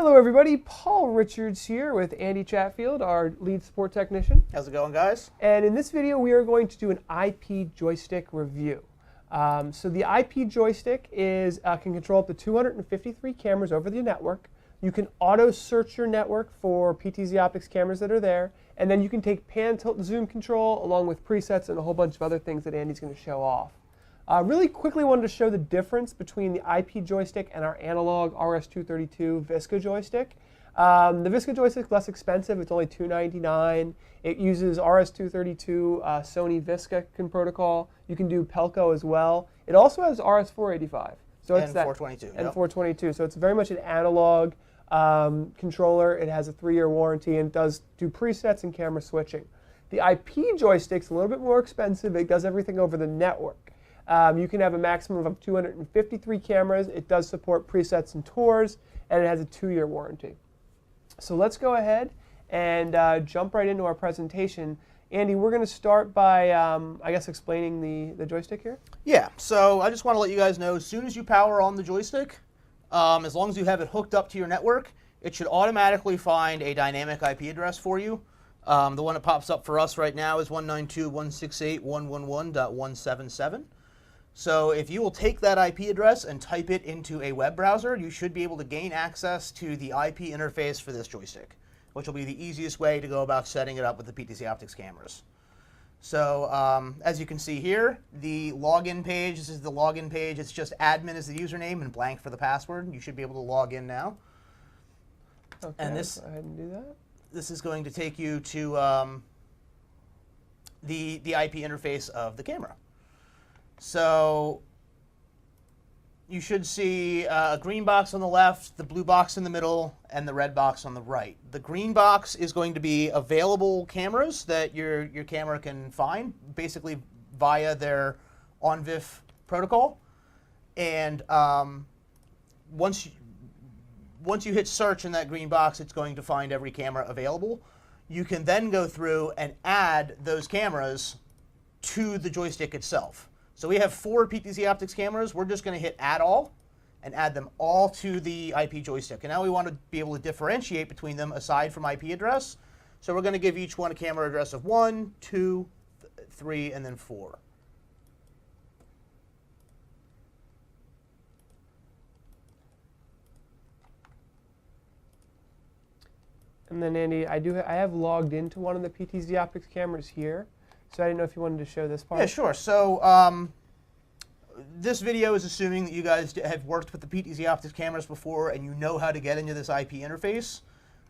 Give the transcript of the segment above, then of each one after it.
Hello everybody, Paul Richards here with Andy Chatfield, our lead support technician. How's it going, guys? And in this video we are going to do an IP joystick review. So the IP joystick can control up to 253 cameras over the network. You can auto search your network for PTZ Optics cameras that are there, and then you can take pan, tilt, zoom control along with presets and a whole bunch of other things that Andy's going to show off. Really quickly wanted to show the difference between the IP joystick and our analog RS-232 Visca joystick. The Visca joystick is less expensive. It's only $299. It uses RS-232 Sony Visca protocol. You can do Pelco as well. It also has RS-485. So and it's that, 422. And yep. 422. So it's very much an analog controller. It has a 3-year warranty and does do presets and camera switching. The IP joystick's a little bit more expensive. It does everything over the network. You can have a maximum of 253 cameras. It does support presets and tours, and it has a 2-year warranty. So let's go ahead and jump right into our presentation. Andy, we're going to start by, I guess, explaining the joystick here. Yeah, so I just want to let you guys know, as soon as you power on the joystick, as long as you have it hooked up to your network, it should automatically find a dynamic IP address for you. The one that pops up for us right now is 192.168.111.177. So if you will take that IP address and type it into a web browser, you should be able to gain access to the IP interface for this joystick, which will be the easiest way to go about setting it up with the PTZ Optics cameras. So as you can see here, the login page, this is the login page. It's just admin as the username and blank for the password. You should be able to log in now. Okay, and this, go ahead and do that. This is going to take you to the IP interface of the camera. So you should see a green box on the left, the blue box in the middle, and the red box on the right. The green box is going to be available cameras that your camera can find, basically via their OnVIF protocol. And once you hit search in that green box, it's going to find every camera available. You can then go through and add those cameras to the joystick itself. So we have 4 PTZ Optics cameras. We're just going to hit Add All and add them all to the IP joystick. And now we want to be able to differentiate between them aside from IP address. So we're going to give each one a camera address of 1, 2, 3, and then 4. And then Andy, I have logged into one of the PTZ Optics cameras here. So I didn't know if you wanted to show this part. Yeah, sure. So this video is assuming that you guys have worked with the PTZ Optics cameras before and you know how to get into this IP interface.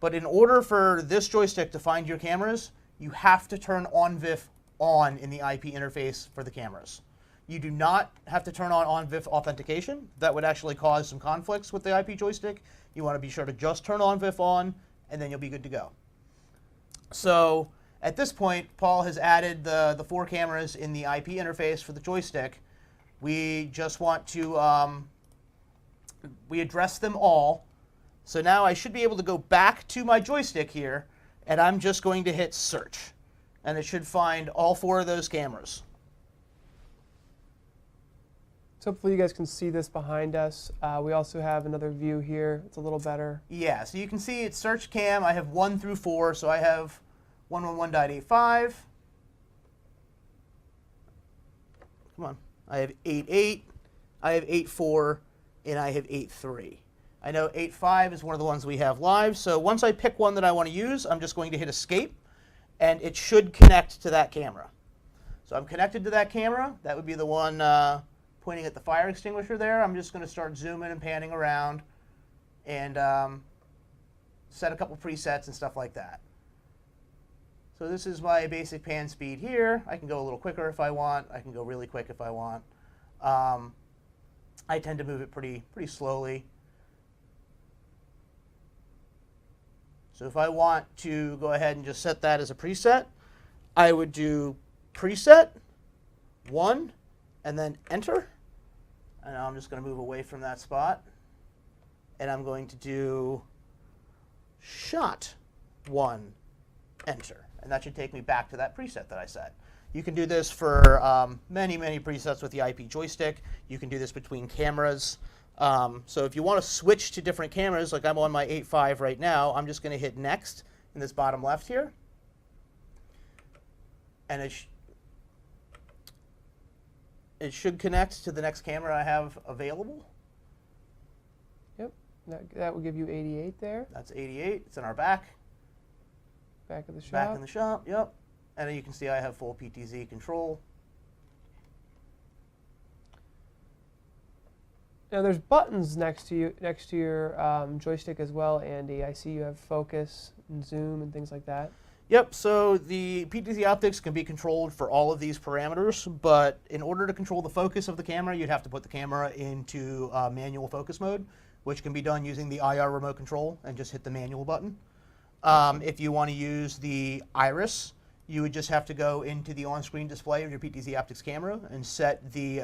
But in order for this joystick to find your cameras, you have to turn OnVIF on in the IP interface for the cameras. You do not have to turn on OnVIF authentication. That would actually cause some conflicts with the IP joystick. You want to be sure to just turn OnVIF on, and then you'll be good to go. So at this point, Paul has added the 4 cameras in the IP interface for the joystick. We just want to, we address them all. So now I should be able to go back to my joystick here, and I'm just going to hit search. And it should find all 4 of those cameras. So hopefully you guys can see this behind us. We also have another view here. It's a little better. Yeah, so you can see it's search cam. I have 1 through 4, so I have 111.85. Come on. I have 8.8, I have 8.4, and I have 8.3. I know 8.5 is one of the ones we have live, so once I pick one that I want to use, I'm just going to hit escape, and it should connect to that camera. So I'm connected to that camera. That would be the one pointing at the fire extinguisher there. I'm just going to start zooming and panning around and set a couple presets and stuff like that. So this is my basic pan speed here. I can go a little quicker if I want. I can go really quick if I want. I tend to move it pretty slowly. So if I want to go ahead and just set that as a preset, I would do preset 1 and then enter. And now I'm just going to move away from that spot. And I'm going to do shot 1, enter. And that should take me back to that preset that I set. You can do this for many presets with the IP joystick. You can do this between cameras. So if you want to switch to different cameras, like I'm on my 8.5 right now, I'm just going to hit next in this bottom left here. And it should connect to the next camera I have available. Yep, that will give you 88 there. That's 88. It's in our back. Back of the shop. Back in the shop, yep. And then you can see I have full PTZ control. Now there's buttons next to your joystick as well, Andy. I see you have focus and zoom and things like that. Yep, so the PTZ Optics can be controlled for all of these parameters, but in order to control the focus of the camera, you'd have to put the camera into manual focus mode, which can be done using the IR remote control and just hit the manual button. If you want to use the iris, you would just have to go into the on-screen display of your PTZ Optics camera and set the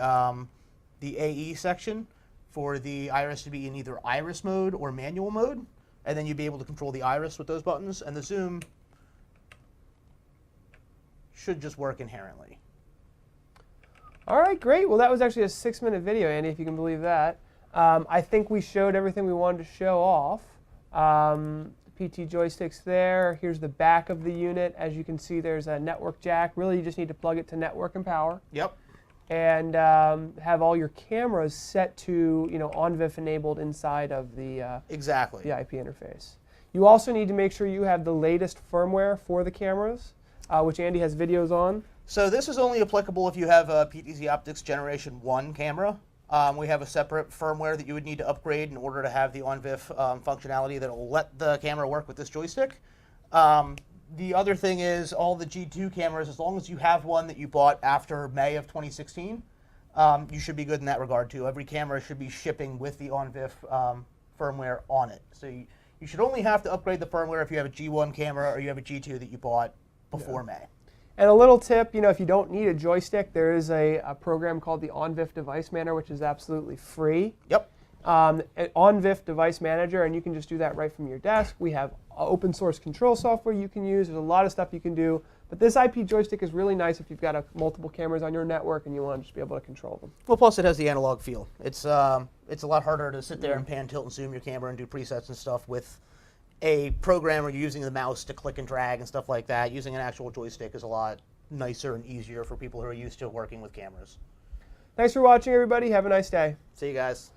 AE section for the iris to be in either iris mode or manual mode, and then you'd be able to control the iris with those buttons, and the zoom should just work inherently. All right, great. Well, that was actually a 6-minute video, Andy, if you can believe that. I think we showed everything we wanted to show off. PT joysticks there. Here's the back of the unit. As you can see, there's a network jack. Really, you just need to plug it to network and power. Yep. And have all your cameras set to, OnVIF enabled inside of the exactly the IP interface. You also need to make sure you have the latest firmware for the cameras, which Andy has videos on. So this is only applicable if you have a PTZ Optics Generation 1 camera. We have a separate firmware that you would need to upgrade in order to have the OnVIF functionality that will let the camera work with this joystick. The other thing is all the G2 cameras, as long as you have one that you bought after May of 2016, you should be good in that regard too. Every camera should be shipping with the OnVIF firmware on it. So you should only have to upgrade the firmware if you have a G1 camera or you have a G2 that you bought before May. And a little tip, if you don't need a joystick, there is a program called the OnVIF Device Manager, which is absolutely free. Yep. OnVIF Device Manager, and you can just do that right from your desk. We have open source control software you can use. There's a lot of stuff you can do. But this IP joystick is really nice if you've got multiple cameras on your network and you want to just be able to control them. Well, plus it has the analog feel. It's a lot harder to sit there and pan, tilt, and zoom your camera and do presets and stuff with a program where you're using the mouse to click and drag and stuff like that. Using an actual joystick is a lot nicer and easier for people who are used to working with cameras. Thanks for watching, everybody. Have a nice day. See you guys.